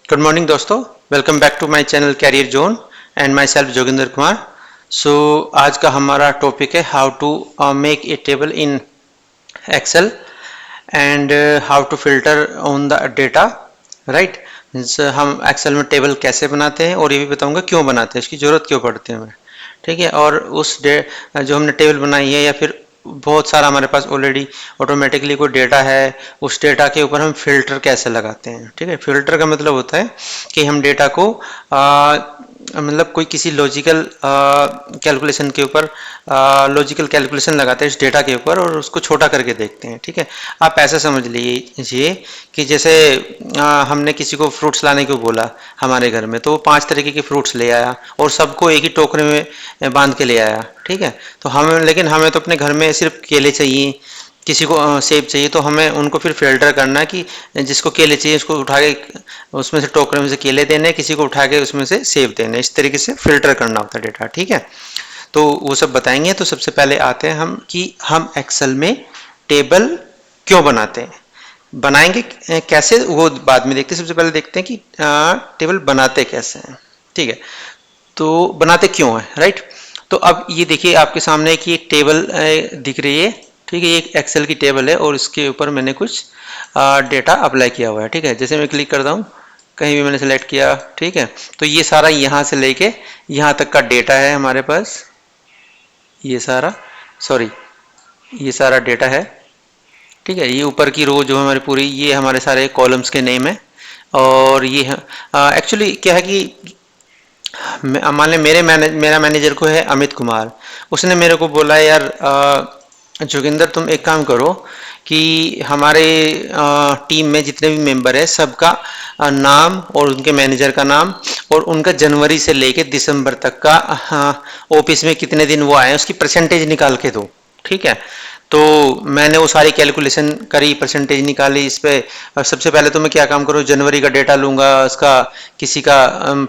Good morning दोस्तों, welcome back to my channel career zone and myself Joginder Kumar. So आज का हमारा topic है how to make a table in Excel and how to filter on the data, right. हम Excel में table कैसे बनाते हैं और ये भी बताऊंगा क्यों बनाते हैं, इसकी ज़रूरत क्यों पड़ती है हमें, ठीक है। और उस जो हमने टेबल बनाई है या फिर बहुत सारा हमारे पास ऑलरेडी ऑटोमेटिकली कोई डेटा है, उस डेटा के ऊपर हम फिल्टर कैसे लगाते हैं, ठीक है। फिल्टर का मतलब होता है कि हम डेटा को मतलब कोई किसी लॉजिकल कैलकुलेशन के ऊपर लॉजिकल कैलकुलेशन लगाते हैं इस डेटा के ऊपर और उसको छोटा करके देखते हैं, ठीक है। आप ऐसा समझ लीजिए कि जैसे हमने किसी को फ्रूट्स लाने को बोला हमारे घर में, तो वो 5 तरीके के फ्रूट्स ले आया और सबको एक ही टोकरे में बांध के ले आया, ठीक है। तो लेकिन हमें तो अपने घर में सिर्फ केले चाहिए, किसी को सेब चाहिए, तो हमें उनको फिर फिल्टर करना कि जिसको केले चाहिए उसको उठा के उसमें से टोकरे में से केले देने, किसी को उठा के उसमें से सेब देने, इस तरीके से फिल्टर करना होता है डेटा, ठीक है। तो वो सब बताएंगे। तो सबसे पहले आते हैं हम कि हम एक्सेल में टेबल क्यों बनाते हैं, बनाएंगे कैसे वो बाद में देखते हैं। सबसे पहले देखते हैं कि टेबल बनाते कैसे हैं, ठीक है। तो बनाते क्यों है, राइट। तो अब ये देखिए आपके सामने कि एक टेबल दिख रही है, ठीक है। ये एक एक्सेल की टेबल है और इसके ऊपर मैंने कुछ डेटा अप्लाई किया हुआ है, ठीक है। जैसे मैं क्लिक करता हूँ, कहीं भी मैंने सेलेक्ट किया, ठीक है। तो ये सारा यहाँ से लेके यहाँ तक का डेटा है हमारे पास, ये सारा ये सारा डेटा है, ठीक है। ये ऊपर की रो जो है हमारी पूरी, ये हमारे सारे कॉलम्स के नेम है। और ये एक्चुअली क्या है कि मान लें मेरा मैनेजर को है अमित कुमार, उसने मेरे को बोला यार जोगिंदर तुम एक काम करो कि हमारे टीम में जितने भी मेंबर है सबका नाम और उनके मैनेजर का नाम और उनका जनवरी से लेके दिसंबर तक का ऑफिस में कितने दिन वो आए उसकी परसेंटेज निकाल के दो, ठीक है। तो मैंने वो सारी कैलकुलेशन करी, परसेंटेज निकाली इस पे। सबसे पहले तो मैं क्या काम करूँ, जनवरी का डेटा लूंगा, उसका किसी का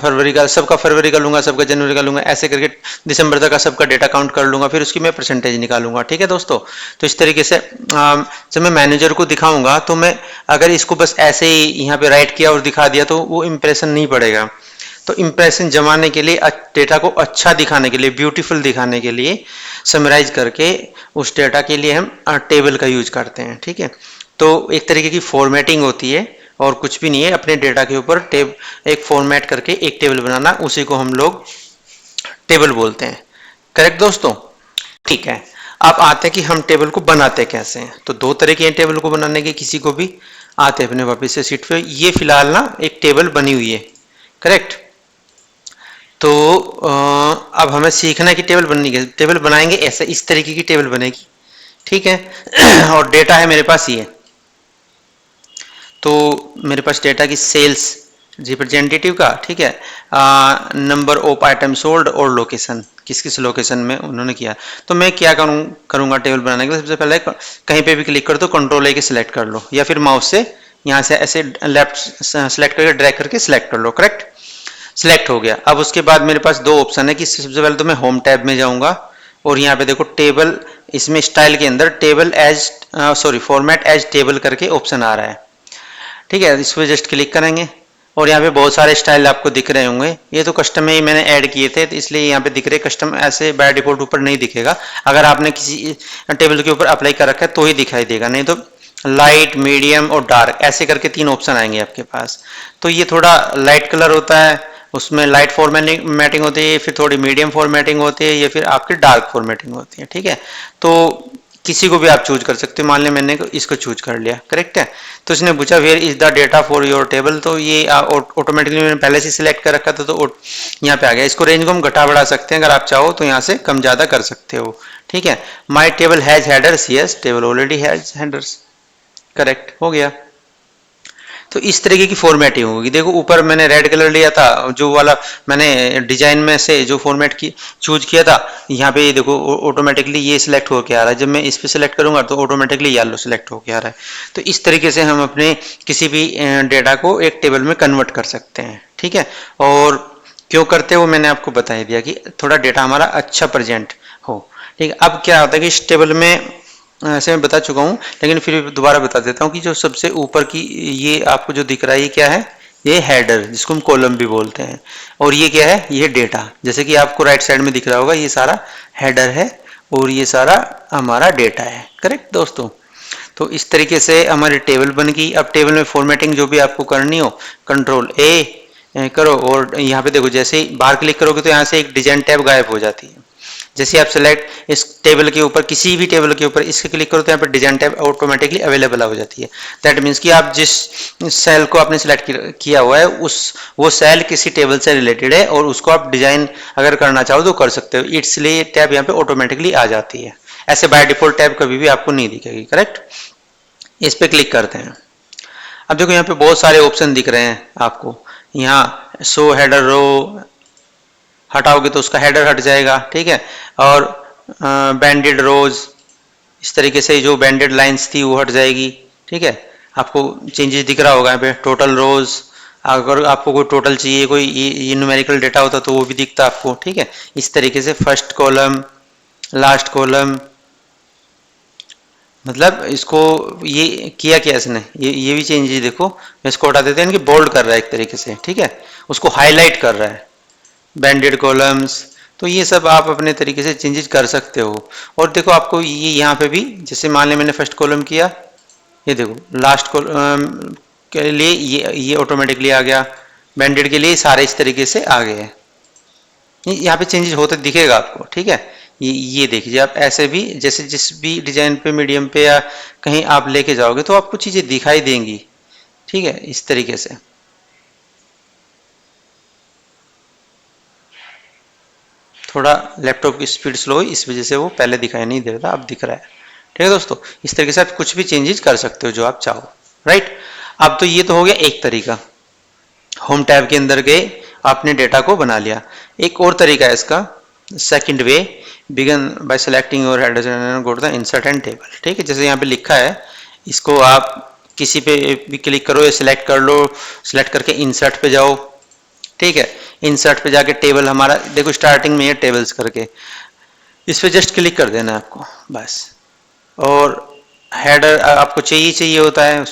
फरवरी का, सबका फरवरी का लूंगा, सबका जनवरी का लूंगा, ऐसे करके दिसंबर तक का सबका डेटा काउंट कर लूंगा, फिर उसकी मैं परसेंटेज निकालूंगा, ठीक है दोस्तों। तो इस तरीके से जब मैं मैनेजर को दिखाऊंगा तो मैं अगर इसको बस ऐसे ही यहाँ पे राइट किया और दिखा दिया तो वो इंप्रेशन नहीं पड़ेगा। तो इंप्रेशन जमाने के लिए, डेटा को अच्छा दिखाने के लिए, ब्यूटीफुल दिखाने के लिए समराइज करके उस डेटा के लिए हम टेबल का यूज करते हैं, ठीक है। तो एक तरीके की फॉर्मेटिंग होती है और कुछ भी नहीं है, अपने डेटा के ऊपर एक फॉर्मेट करके एक टेबल बनाना, उसी को हम लोग टेबल बोलते हैं, करेक्ट दोस्तों, ठीक है। अब आते हैं कि हम टेबल को बनाते कैसे हैं। तो दो तरीके हैं टेबल को बनाने के, किसी को भी आते हैं अपने वापस से सीट पे। ये फिलहाल ना एक टेबल बनी हुई है, करेक्ट। तो अब हमें सीखना है कि टेबल बननी है, टेबल बनाएंगे ऐसे, इस तरीके की टेबल बनेगी, ठीक है। और डेटा है मेरे पास ये, तो मेरे पास डेटा की सेल्स रिप्रेजेंटेटिव का, ठीक है, नंबर ऑफ आइटम सोल्ड और लोकेशन, किस किस लोकेशन में उन्होंने किया। तो मैं क्या करूंगा टेबल बनाने के लिए, सबसे पहले कहीं पे भी क्लिक कर दो, कंट्रोल ए के सिलेक्ट कर लो, या फिर माउस से यहाँ से ऐसे लेफ्ट सेलेक्ट करके ड्रैग करके सिलेक्ट कर लो, करेक्ट, सिलेक्ट हो गया। अब उसके बाद मेरे पास दो ऑप्शन है कि सबसे पहले तो मैं होम टैब में जाऊंगा और यहाँ पे देखो टेबल, इसमें स्टाइल के अंदर table as format as table करके ऑप्शन आ रहा है, ठीक है। इस पर जस्ट क्लिक करेंगे और यहाँ पे बहुत सारे स्टाइल आपको दिख रहे होंगे। ये तो कस्टम में ही मैंने ऐड किए थे तो इसलिए यहाँ पे दिख रहे, कस्टम ऐसे बाय डिफॉल्ट ऊपर नहीं दिखेगा, अगर आपने किसी टेबल के ऊपर अप्लाई कर रखा है तो ही दिखाई देगा, नहीं तो लाइट, मीडियम और डार्क ऐसे करके 3 ऑप्शन आएंगे आपके पास। तो ये थोड़ा लाइट कलर होता है, उसमें लाइट फॉर्मेटिंग होती है, फिर थोड़ी मीडियम फॉर्मेटिंग होती है, या फिर आपकी डार्क फॉर्मेटिंग होती है, ठीक है। तो किसी को भी आप चूज कर सकते हो, मान लें मैंने इसको चूज कर लिया, करेक्ट है। तो इसने पूछा where is the data for your table, तो ये ऑटोमेटिकली मैंने पहले से सिलेक्ट कर रखा था तो यहाँ पे आ गया। इसको रेंज को हम घटा बढ़ा सकते हैं, अगर आप चाहो तो यहाँ से कम ज्यादा कर सकते हो, ठीक है। माई table has headers, yes table already has headers, correct हो गया। तो इस तरीके की फॉर्मेटिंग होगी। देखो ऊपर मैंने रेड कलर लिया था, जो वाला मैंने डिजाइन में से जो फॉर्मेट की चूज किया था, यहाँ पे देखो ऑटोमेटिकली ये सिलेक्ट होकर आ रहा है। जब मैं इस पे सिलेक्ट करूंगा तो ऑटोमेटिकली येलो सिलेक्ट होकर आ रहा है। तो इस तरीके से हम अपने किसी भी डेटा को एक टेबल में कन्वर्ट कर सकते हैं, ठीक है। और क्यों करते हो मैंने आपको बता ही दिया कि थोड़ा डेटा हमारा अच्छा प्रेजेंट हो, ठीक है। अब क्या होता है कि इस टेबल में ऐसे मैं बता चुका हूँ, लेकिन फिर दोबारा बता देता हूँ कि जो सबसे ऊपर की ये आपको जो दिख रहा है ये क्या है, ये हेडर जिसको हम कॉलम भी बोलते हैं, और ये क्या है, ये डेटा। जैसे कि आपको राइट साइड में दिख रहा होगा, ये सारा हेडर है और ये सारा हमारा डेटा है। करेक्ट दोस्तों। तो इस तरीके से हमारी टेबल बन गई। अब टेबल में फॉर्मेटिंग जो भी आपको करनी हो, कंट्रोल ए करो और यहाँ पे देखो जैसे ही बाहर क्लिक करोगे तो यहाँ से एक डिजाइन टैब गायब हो जाती है। जैसे आप सेलेक्ट इस टेबल के ऊपर, किसी भी टेबल के ऊपर इसके क्लिक करो तो यहाँ पर डिजाइन टैब ऑटोमेटिकली अवेलेबल हो जाती है। दैट मीन्स कि आप जिस सेल को आपने सेलेक्ट किया हुआ है वो सेल किसी टेबल से रिलेटेड है और उसको आप डिजाइन अगर करना चाहो तो कर सकते हो, इसलिए टैब यहाँ पे ऑटोमेटिकली आ जाती है। ऐसे बाय डिफॉल्ट टैब कभी भी आपको नहीं दिखेगी। करेक्ट। इस पे क्लिक करते हैं। अब देखो यहाँ पे बहुत सारे ऑप्शन दिख रहे हैं आपको। यहाँ शो हेडर रो हटाओगे तो उसका हेडर हट जाएगा, ठीक है। और बैंडेड रोज, इस तरीके से जो बैंडेड लाइंस थी वो हट जाएगी, ठीक है। आपको चेंजेस दिख रहा होगा यहाँ पे। टोटल रोज, अगर आपको कोई टोटल चाहिए, कोई ये न्यूमेरिकल डेटा होता तो वो भी दिखता आपको, ठीक है। इस तरीके से फर्स्ट कॉलम, लास्ट कॉलम, मतलब इसको ये किया क्या इसने, ये भी चेंजेस देखो। मैं इसको हटा देते हैं, इनकी बोल्ड कर रहा है एक तरीके से, ठीक है। उसको हाईलाइट कर रहा है, बैंडेड कॉलम्स। तो ये सब आप अपने तरीके से चेंजेस कर सकते हो। और देखो आपको ये यहाँ पे भी, जैसे मान लें मैंने फर्स्ट कॉलम किया, ये देखो लास्ट कॉलम के लिए ये ऑटोमेटिकली आ गया, बैंडेड के लिए सारे इस तरीके से आ गए हैं। यहाँ पे चेंजेस होते दिखेगा आपको, ठीक है। ये देखिए आप ऐसे भी, जैसे जिस भी डिजाइन पे, मीडियम पे या कहीं आप लेके जाओगे तो आपको चीजें दिखाई देंगी, ठीक है, इस तरीके से। थोड़ा लैपटॉप की स्पीड स्लो है, इस वजह से वो पहले दिखाई नहीं दे रहा था, अब दिख रहा है, ठीक है दोस्तों। इस तरीके से आप कुछ भी चेंजेस कर सकते हो जो आप चाहो, राइट। अब तो ये तो हो गया एक तरीका, होम टैब के अंदर गए, आपने डेटा को बना लिया। एक और तरीका है इसका, second way, begin by selecting your headers and go to the insert and table, ठीक है। जैसे यहाँ पे लिखा है, इसको आप किसी पे भी क्लिक करो या सिलेक्ट कर लो, सिलेक्ट करके इंसर्ट पे जाओ, ठीक है। इंसर्ट पे जाके टेबल हमारा देखो स्टार्टिंग में है टेबल्स करके, इस पे जस्ट क्लिक कर देना है आपको बस। और हेडर आपको चाहिए होता है,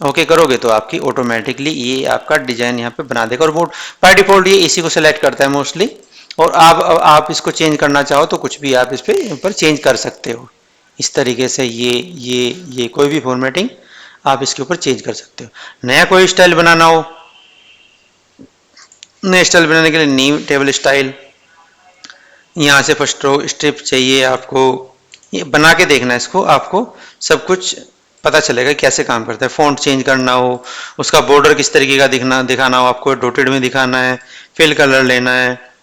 ओके करोगे तो आपकी ऑटोमेटिकली ये आपका डिजाइन यहाँ पे बना देगा। और वो बाय डिफॉल्ट ये इसी को सिलेक्ट करता है मोस्टली। और आप इसको चेंज करना चाहो तो कुछ भी आप इस पे ऊपर चेंज कर सकते हो, इस तरीके से। ये कोई भी फॉर्मेटिंग आप इसके ऊपर चेंज कर सकते हो। नया कोई स्टाइल बनाना हो, नए स्टाइल बनाने के लिए न्यू टेबल स्टाइल, यहाँ से फर्स्ट रो स्टेप चाहिए आपको, ये बना के देखना है इसको, आपको सब कुछ पता चलेगा कैसे काम करता है। फॉन्ट चेंज करना हो, उसका बॉर्डर किस तरीके का दिखाना हो, आपको डॉटेड में दिखाना है, फिल कलर लेना है,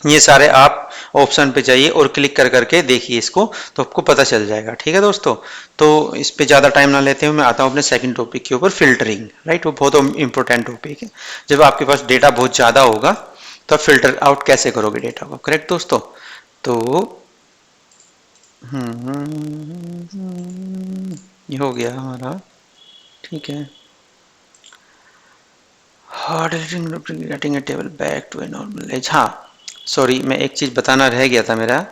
ये सारे आप ऑप्शन पे चाहिए और क्लिक कर करके देखिए इसको, तो आपको पता चल जाएगा, ठीक है दोस्तों। तो इस पे ज़्यादा टाइम ना लेते हुए मैं आता हूँ अपने सेकंड टॉपिक के ऊपर, फिल्टरिंग, राइट। वो बहुत इंपॉर्टेंट टॉपिक है। जब आपके पास डेटा बहुत ज़्यादा होगा तो आप फिल्टर आउट कैसे करोगे डेटा को, करेक्ट दोस्तों। तो ये हो गया हमारा, ठीक है। Hard editing getting a table back to a normal edge, हाँ सॉरी, मैं एक चीज़ बताना रह गया था मेरा,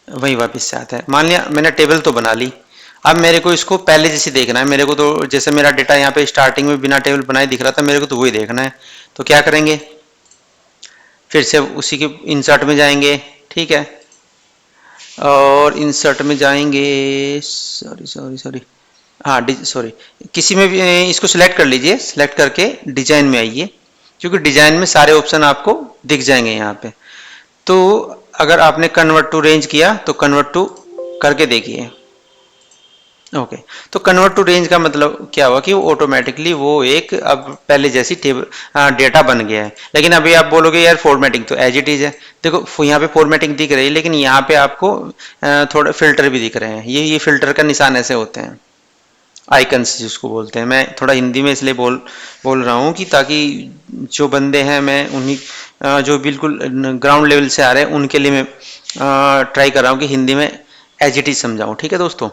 वही वापस से आता है। मान लिया मैंने टेबल तो बना ली, अब मेरे को इसको पहले जैसे देखना है। मेरे को तो जैसे मेरा डेटा यहाँ पे स्टार्टिंग में बिना टेबल बनाए दिख रहा था, मेरे को तो वही देखना है। तो क्या करेंगे, फिर से उसी के इंसर्ट में जाएंगे, ठीक है। और इंसर्ट में जाएंगे, सॉरी हाँ सॉरी, किसी में भी इसको सिलेक्ट कर लीजिए, सिलेक्ट करके डिजाइन में आइए, क्योंकि डिजाइन में सारे ऑप्शन आपको दिख जाएंगे यहाँ पे। तो अगर आपने कन्वर्ट टू रेंज किया तो कन्वर्ट टू करके देखिए, ओके। तो कन्वर्ट टू रेंज का मतलब क्या हुआ कि वो ऑटोमेटिकली वो एक अब पहले जैसी टेबल डेटा बन गया है। लेकिन अभी आप बोलोगे यार फॉर्मेटिंग तो एज इट इज है, देखो यहाँ पे फॉर्मेटिंग दिख रही है, लेकिन यहाँ पे आपको थोड़ा फिल्टर भी दिख रहे हैं। ये फिल्टर का निशान ऐसे होते हैं, आइकन्स जिसको बोलते हैं। मैं थोड़ा हिंदी में इसलिए बोल रहा हूँ कि ताकि जो बंदे हैं, मैं उन्हीं जो बिल्कुल ग्राउंड लेवल से आ रहे हैं उनके लिए मैं ट्राई कर रहा हूँ कि हिंदी में एज इट इज समझाऊँ, ठीक है दोस्तों।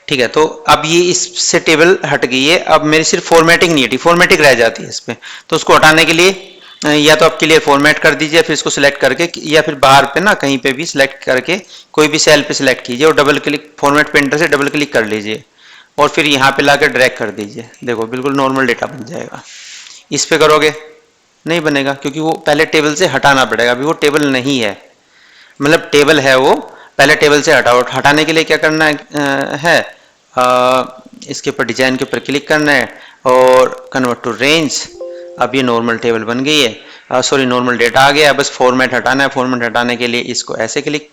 ठीक है, तो अब ये इससे टेबल हट गई है, अब मेरी सिर्फ फॉर्मेटिंग नहीं हटी, फॉर्मेटिंग रह जाती है इस पर। तो उसको हटाने के लिए या तो आप क्लियर फॉर्मेट कर दीजिए, फिर इसको सिलेक्ट करके, या फिर बाहर पे ना कहीं पे भी सिलेक्ट करके कोई भी सेल पे सिलेक्ट कीजिए और डबल क्लिक फॉर्मेट पेंटर से डबल क्लिक कर लीजिए और फिर यहाँ पे लाकर ड्रैग कर दीजिए। देखो बिल्कुल नॉर्मल डेटा बन जाएगा। इस पे करोगे नहीं बनेगा, क्योंकि वो पहले टेबल से हटाना पड़ेगा, अभी वो टेबल नहीं है, मतलब टेबल है वो, पहले टेबल से हटाओ। हटाने के लिए क्या करना है, इसके ऊपर डिजाइन के ऊपर क्लिक करना है और कन्वर्ट टू रेंज। अब ये नॉर्मल टेबल बन गई है, सॉरी नॉर्मल डेटा आ गया। बस फॉर्मेट हटाना है, फॉर्मेट हटाने के लिए इसको ऐसे क्लिक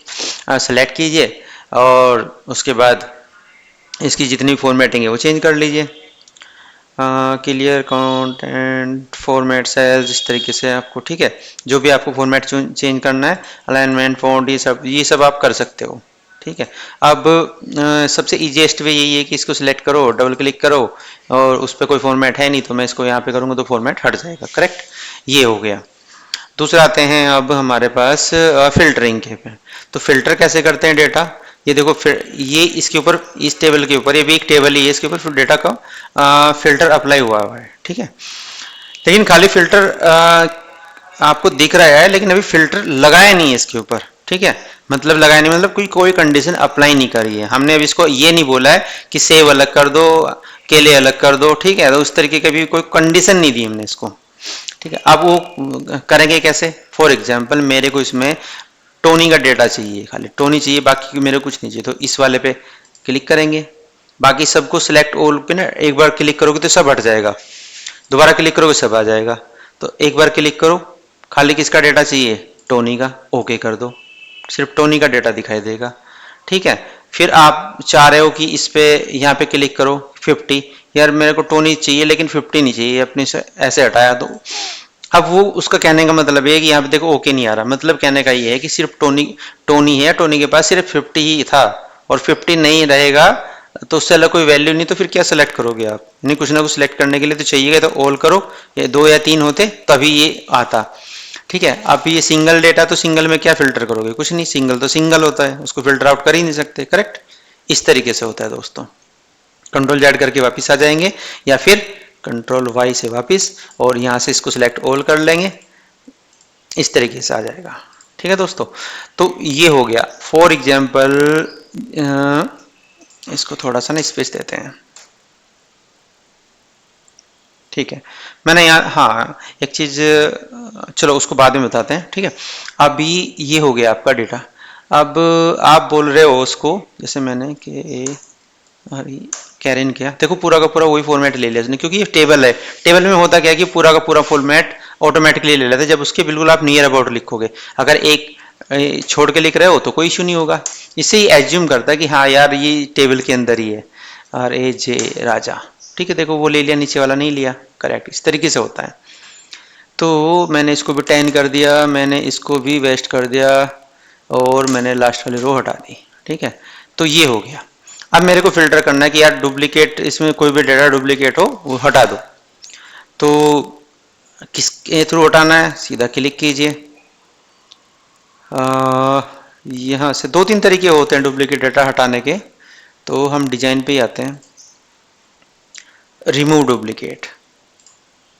सेलेक्ट कीजिए और उसके बाद इसकी जितनी फॉर्मेटिंग है वो चेंज कर लीजिए। क्लियर कंटेंट फॉर्मेट सेल्स, इस तरीके से आपको, ठीक है, जो भी आपको फॉर्मेट चेंज करना है, अलाइनमेंट फॉन्ट, ये सब आप कर सकते हो, ठीक है। अब सबसे इजीएस्ट वे यही है कि इसको सिलेक्ट करो, डबल क्लिक करो और उस पर कोई फॉर्मेट है नहीं तो मैं इसको यहाँ पे करूँगा तो फॉर्मेट हट जाएगा, करेक्ट। ये हो गया। दूसरा आते हैं अब हमारे पास फिल्टरिंग के पे। तो फिल्टर कैसे करते हैं डेटा, ये देखो, फिर ये इसके ऊपर, इस टेबल के ऊपर, ये भी एक टेबल ही है, इसके ऊपर फिर डेटा का फिल्टर अप्लाई हुआ है, ठीक है। लेकिन खाली फिल्टर आपको दिख रहा है, लेकिन अभी फिल्टर लगाया नहीं है इसके ऊपर, ठीक है। मतलब लगाया नहीं, मतलब कोई कंडीशन अप्लाई नहीं करी है हमने। अभी इसको ये नहीं बोला है कि सेव अलग कर दो, केले अलग कर दो, ठीक है, तो उस तरीके की भी कोई कंडीशन नहीं दी हमने इसको, ठीक है। अब वो करेंगे कैसे, फॉर एग्जाम्पल मेरे को इसमें टोनी का डेटा चाहिए, खाली टोनी चाहिए, बाकी मेरे कुछ नहीं चाहिए, तो इस वाले पे क्लिक करेंगे। बाकी सबको सिलेक्ट ऑल पे ना एक बार क्लिक करोगे तो सब हट जाएगा, दोबारा क्लिक करोगे सब आ जाएगा। तो एक बार क्लिक करो, खाली किसका डेटा चाहिए, टोनी का, ओके कर दो, सिर्फ टोनी का डेटा दिखाई देगा, ठीक है। फिर आप चाह रहे हो कि इस पे यहाँ पे क्लिक करो 50, यार मेरे को टोनी चाहिए लेकिन 50 नहीं चाहिए, अपने से ऐसे हटाया, तो अब वो उसका कहने का मतलब है कि यहाँ पे देखो ओके नहीं आ रहा, मतलब कहने का ये है कि सिर्फ टोनी है, टोनी के पास सिर्फ 50 ही था और 50 नहीं रहेगा तो उससे अलग कोई वैल्यू नहीं, तो फिर क्या सेलेक्ट करोगे आप, नहीं कुछ ना कुछ सेलेक्ट करने के लिए तो चाहिए, तो ऑल करो, ये 2 या 3 होते तभी ये आता, ठीक है। अब ये सिंगल डेटा, तो सिंगल में क्या फिल्टर करोगे, कुछ नहीं, सिंगल तो सिंगल होता है, उसको फिल्टर आउट कर ही नहीं सकते, करेक्ट। इस तरीके से होता है दोस्तों। कंट्रोल जेड करके वापस आ जाएंगे या फिर कंट्रोल वाई से वापस, और यहाँ से इसको सिलेक्ट ऑल कर लेंगे, इस तरीके से आ जाएगा, ठीक है दोस्तों। तो ये हो गया। फॉर एग्जाम्पल इसको थोड़ा सा ना स्पेस देते हैं, ठीक है। मैंने यहाँ, हाँ एक चीज, चलो उसको बाद में बताते हैं, ठीक है। अभी ये हो गया आपका डेटा। अब आप बोल रहे हो उसको, जैसे मैंने कि कैरिन किया, देखो पूरा का पूरा वही फॉर्मेट ले लिया उसने, क्योंकि ये टेबल है, टेबल में होता क्या है कि पूरा का पूरा फॉर्मेट ऑटोमेटिकली ले लेते हैं जब उसके बिल्कुल आप नियर अबाउट लिखोगे। अगर एक छोड़ के लिख रहे हो तो कोई इशू नहीं होगा, इससे ही एज्यूम करता है कि हाँ यार ये टेबल के अंदर ही है, और ए जे राजा, ठीक है। देखो वो ले लिया, नीचे वाला नहीं लिया, करेक्ट, इस तरीके से होता है। तो मैंने इसको भी 10 कर दिया, मैंने इसको भी वेस्ट कर दिया और मैंने लास्ट वाली रो हटा दी, ठीक है। तो ये हो गया। अब मेरे को फिल्टर करना है कि यार डुप्लीकेट, इसमें कोई भी डेटा डुप्लीकेट हो वो हटा दो, तो किसके थ्रू हटाना है, सीधा क्लिक कीजिए। यहाँ से 2-3 तरीके होते हैं डुप्लीकेट डेटा हटाने के, तो हम डिजाइन पे ही आते हैं, रिमूव डुप्लीकेट।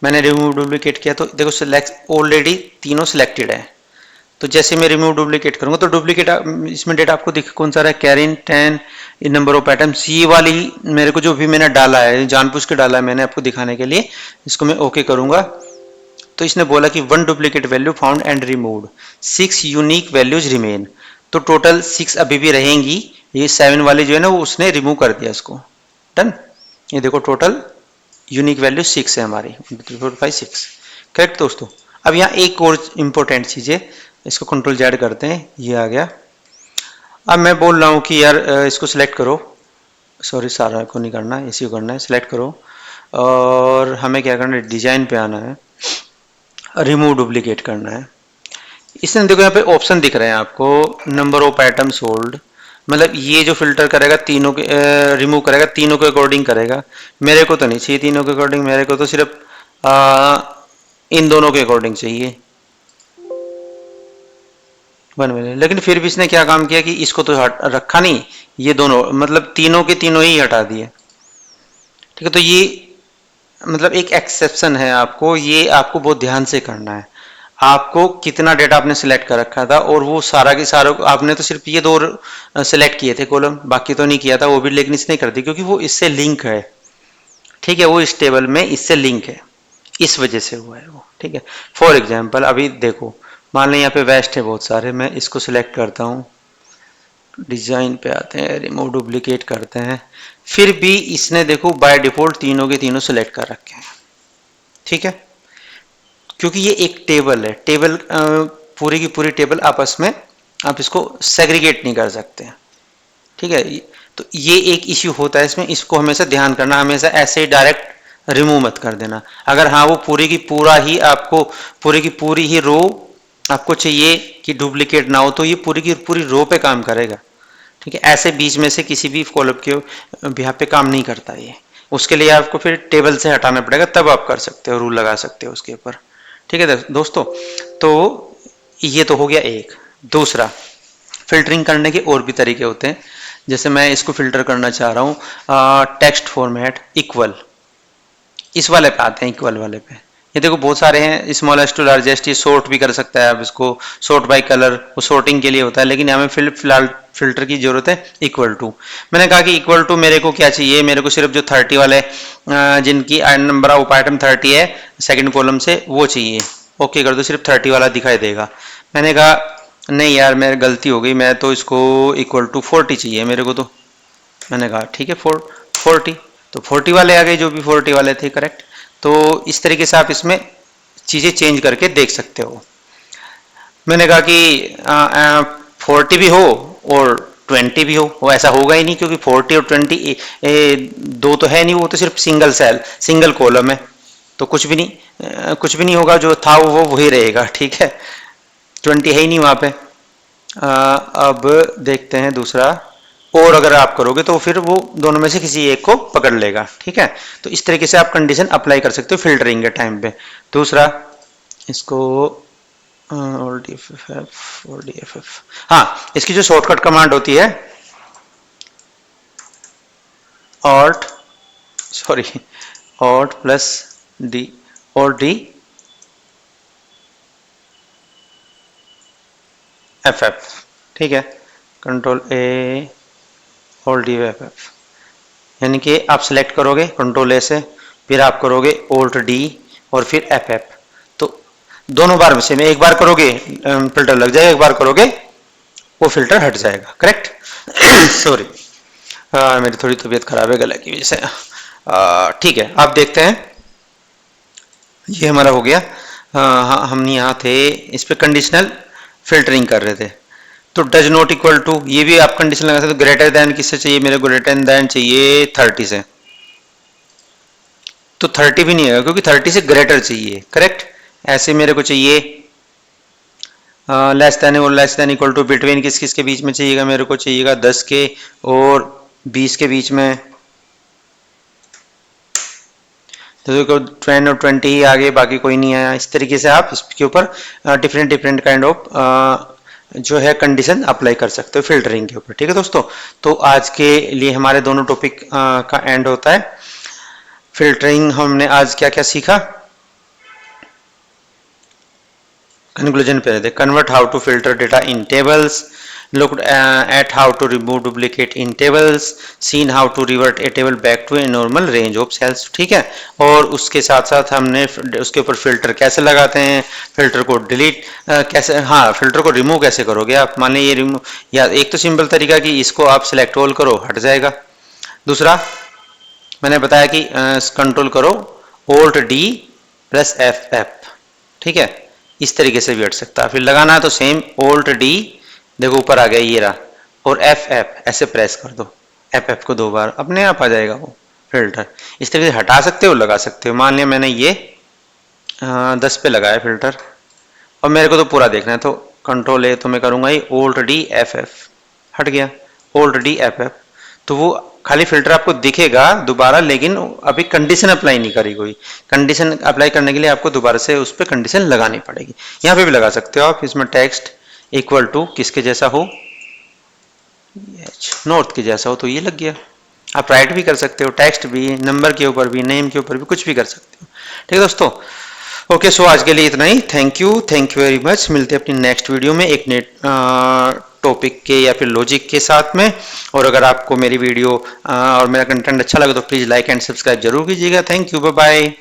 मैंने रिमूव डुप्लीकेट किया तो देखो सिलेक्ट, ऑलरेडी तीनों सिलेक्टेड है, तो जैसे मैं रिमूव डुप्लीकेट करूंगा तो डुप्लीकेट इसमें डेटा आपको दिख कौन सा रहा है, Karin 10 in number of items, ये वाली मेरे को जो भी मैंने डाला है, जानबूझ के डाला है मैंने आपको दिखाने के लिए। इसको मैं ओके करूंगा तो इसने बोला कि 1 duplicate value found and removed, 6 unique values remain, तो टोटल 6 अभी भी रहेंगी, ये 7 वाली जो है ना वो उसने रिमूव कर दिया इसको, डन। ये देखो टोटल यूनिक वैल्यू 6 है हमारी, 6, करेक्ट दोस्तों। अब यहाँ एक और इम्पोर्टेंट चीज है, इसको कंट्रोल जेड करते हैं, ये आ गया। अब मैं बोल रहा हूँ कि यार इसको सिलेक्ट करो, सॉरी सारा को नहीं करना, इसी को करना है, सिलेक्ट करो और हमें क्या करना है, डिजाइन पे आना है, रिमूव डुप्लीकेट करना है। इसमें देखो यहाँ पे ऑप्शन दिख रहे हैं आपको, नंबर ऑफ आइटम्स होल्ड, मतलब ये जो फिल्टर करेगा तीनों के, रिमूव करेगा तीनों के अकॉर्डिंग करेगा, मेरे को तो नहीं चाहिए तीनों के अकॉर्डिंग, मेरे को तो सिर्फ इन दोनों के अकॉर्डिंग चाहिए 1 मिलियन। लेकिन फिर भी इसने क्या काम किया कि इसको तो रखा नहीं, ये दोनों मतलब तीनों के तीनों ही हटा दिए, ठीक है। तो ये मतलब एक एक्सेप्शन है, आपको ये आपको बहुत ध्यान से करना है। आपको कितना डेटा आपने सिलेक्ट कर रखा था और वो सारा के सारा आपने तो सिर्फ ये 2 सिलेक्ट किए थे कॉलम, बाकी तो नहीं किया था वो भी, लेकिन इसने कर दी क्योंकि वो इससे लिंक है, ठीक है, वो इस टेबल में इससे लिंक है, इस वजह से हुआ है वो, ठीक है। फॉर एग्जाम्पल अभी देखो, मान लें यहाँ पे वेस्ट है बहुत सारे, मैं इसको सिलेक्ट करता हूँ, डिजाइन पे आते हैं, रिमूव डुप्लीकेट करते हैं, फिर भी इसने देखो बाय डिफॉल्ट तीनों के तीनों सिलेक्ट कर रखे हैं, ठीक है, क्योंकि ये एक टेबल है, टेबल पूरी की पूरी टेबल आपस में आप इसको सेग्रीगेट नहीं कर सकते हैं, ठीक है। तो ये एक इश्यू होता है इसमें, इसको हमेशा ध्यान करना, हमेशा ऐसे ही डायरेक्ट रिमूव मत कर देना। अगर हाँ वो पूरी की पूरा ही आपको, पूरी की पूरी ही रो आपको चाहिए कि डुप्लीकेट ना हो, तो ये पूरी की पूरी रो पे काम करेगा, ठीक है। ऐसे बीच में से किसी भी कॉलम के बिहाफ पे काम नहीं करता ये, उसके लिए आपको फिर टेबल से हटाना पड़ेगा, तब आप कर सकते हो, रूल लगा सकते हो उसके ऊपर, ठीक है दोस्तों। तो ये तो हो गया एक। दूसरा, फिल्टरिंग करने के और भी तरीके होते हैं, जैसे मैं इसको फिल्टर करना चाह रहा हूँ टेक्स्ट फॉर्मेट इक्वल, इस वाले पे आते हैं, इक्वल वाले पे। ये देखो बहुत सारे हैं, स्मॉलेस्ट टू लार्जेस्ट, ये सॉर्ट भी कर सकता है आप इसको, सॉर्ट बाय कलर, वो सॉर्टिंग के लिए होता है, लेकिन हमें फिलहाल फिल्टर की जरूरत है इक्वल टू। मैंने कहा कि इक्वल टू मेरे को क्या चाहिए, मेरे को सिर्फ जो 30 वाले जिनकी नंबर ऑफ आइटम 30 है सेकंड कॉलम से, वो चाहिए। ओके कर दो, सिर्फ 30 वाला दिखाई देगा। मैंने कहा नहीं यार मेरी गलती हो गई, मैं तो इसको इक्वल टू 40 चाहिए मेरे को, तो मैंने कहा ठीक है 40, तो 40 वाले आ गए, जो भी 40 वाले थे, करेक्ट। तो इस तरीके से आप इसमें चीज़ें चेंज करके देख सकते हो। मैंने कहा कि 40 भी हो और 20 भी हो, वो ऐसा होगा ही नहीं, क्योंकि 40 और 20 दो तो है नहीं, वो तो सिर्फ सिंगल सेल सिंगल कॉलम है, तो कुछ भी नहीं कुछ भी नहीं होगा, जो था वो वही रहेगा, ठीक है। 20 है ही नहीं वहाँ पे। अब देखते हैं दूसरा, और अगर आप करोगे तो फिर वो दोनों में से किसी एक को पकड़ लेगा, ठीक है। तो इस तरीके से आप कंडीशन अप्लाई कर सकते हो फिल्टरिंग के टाइम पे। दूसरा, इसको हाँ, इसकी जो शॉर्टकट कमांड होती है ऑल्ट प्लस डी और डी FF, ठीक है, कंट्रोल ए और डी एफ एफ, यानी कि आप सिलेक्ट करोगे कंट्रोल ए से, फिर आप करोगे ऑल्ट डी और फिर FF, तो दोनों बार में से, एक बार करोगे फिल्टर लग जाएगा, एक बार करोगे वो फिल्टर हट जाएगा, करेक्ट। सॉरी मेरी थोड़ी तबीयत खराब है गले की वजह से, ठीक है। आप देखते हैं ये हमारा हो गया। हम यहाँ थे इस पे कंडीशनल फिल्टरिंग कर रहे थे, तो डज नॉट इक्वल टू, ये भी आप कंडीशन लगा सकते हो, ग्रेटर देन किससे चाहिए, मेरे को ग्रेटर देन चाहिए 30 से, तो 30 भी नहीं आएगा क्योंकि 30 से ग्रेटर चाहिए, करेक्ट। ऐसे मेरे को चाहिए लेस देन और less than equal to, between किस किस के बीच में चाहिएगा, मेरे को चाहिएगा 10 के और 20 के बीच में, तो देखो 10 और 20 ही आगे, बाकी कोई नहीं आया। इस तरीके से आप इसके ऊपर डिफरेंट डिफरेंट काइंड ऑफ जो है कंडीशन अप्लाई कर सकते हो फिल्टरिंग के ऊपर, ठीक है दोस्तों। तो आज के लिए हमारे दोनों टॉपिक का एंड होता है। फिल्टरिंग हमने आज क्या क्या सीखा, कंक्लूजन पे रहते, convert how to filter data in tables, looked at how to remove duplicate in tables, seen how to revert a table back to a normal range of cells, ठीक है। और उसके साथ साथ हमने उसके ऊपर फिल्टर कैसे लगाते हैं, फिल्टर को डिलीट कैसे, हाँ फिल्टर को रिमूव कैसे करोगे आप, मान लीजिए ये रिमूव, या एक तो सिंपल तरीका कि इसको आप सिलेक्ट ऑल करो हट जाएगा, दूसरा मैंने बताया कि कंट्रोल करो ऑल्ट डी प्लस FF, ठीक है, इस तरीके से भी हट सकता है। फिर लगाना है तो सेम ऑल्ट डी, देखो ऊपर आ गया ये रहा, और FF ऐसे प्रेस कर दो, FF को 2 बार, अपने आप आ जाएगा वो फिल्टर। इस तरीके से हटा सकते हो, लगा सकते हो। मान लिया मैंने ये 10 पे लगाया फिल्टर, और मेरे को तो पूरा देखना है, तो कंट्रोल ए, तो मैं करूंगा ये ऑल्ट डी FF, हट गया ऑल्ट डी FF, तो वो खाली फिल्टर आपको दिखेगा दोबारा, लेकिन अभी कंडीशन अप्लाई नहीं करी, कोई कंडीशन अप्लाई करने के लिए आपको दोबारा से उस पर कंडीशन लगानी पड़ेगी। यहाँ पे भी लगा सकते हो आप, इसमें टेक्स्ट इक्वल टू किसके जैसा हो, नॉर्थ के जैसा हो, तो ये लग गया। आप राइट भी कर सकते हो, टेक्स्ट भी, नंबर के ऊपर भी, नेम के ऊपर भी, कुछ भी कर सकते हो, ठीक है दोस्तों। ओके, सो आज के लिए इतना ही। Thank you very much. मिलते हैं अपनी नेक्स्ट वीडियो में एक नेट टॉपिक के या फिर लॉजिक के साथ में। और अगर आपको मेरी वीडियो और मेरा कंटेंट अच्छा लगे तो प्लीज़ लाइक एंड सब्सक्राइब जरूर कीजिएगा। Thank you, bye bye.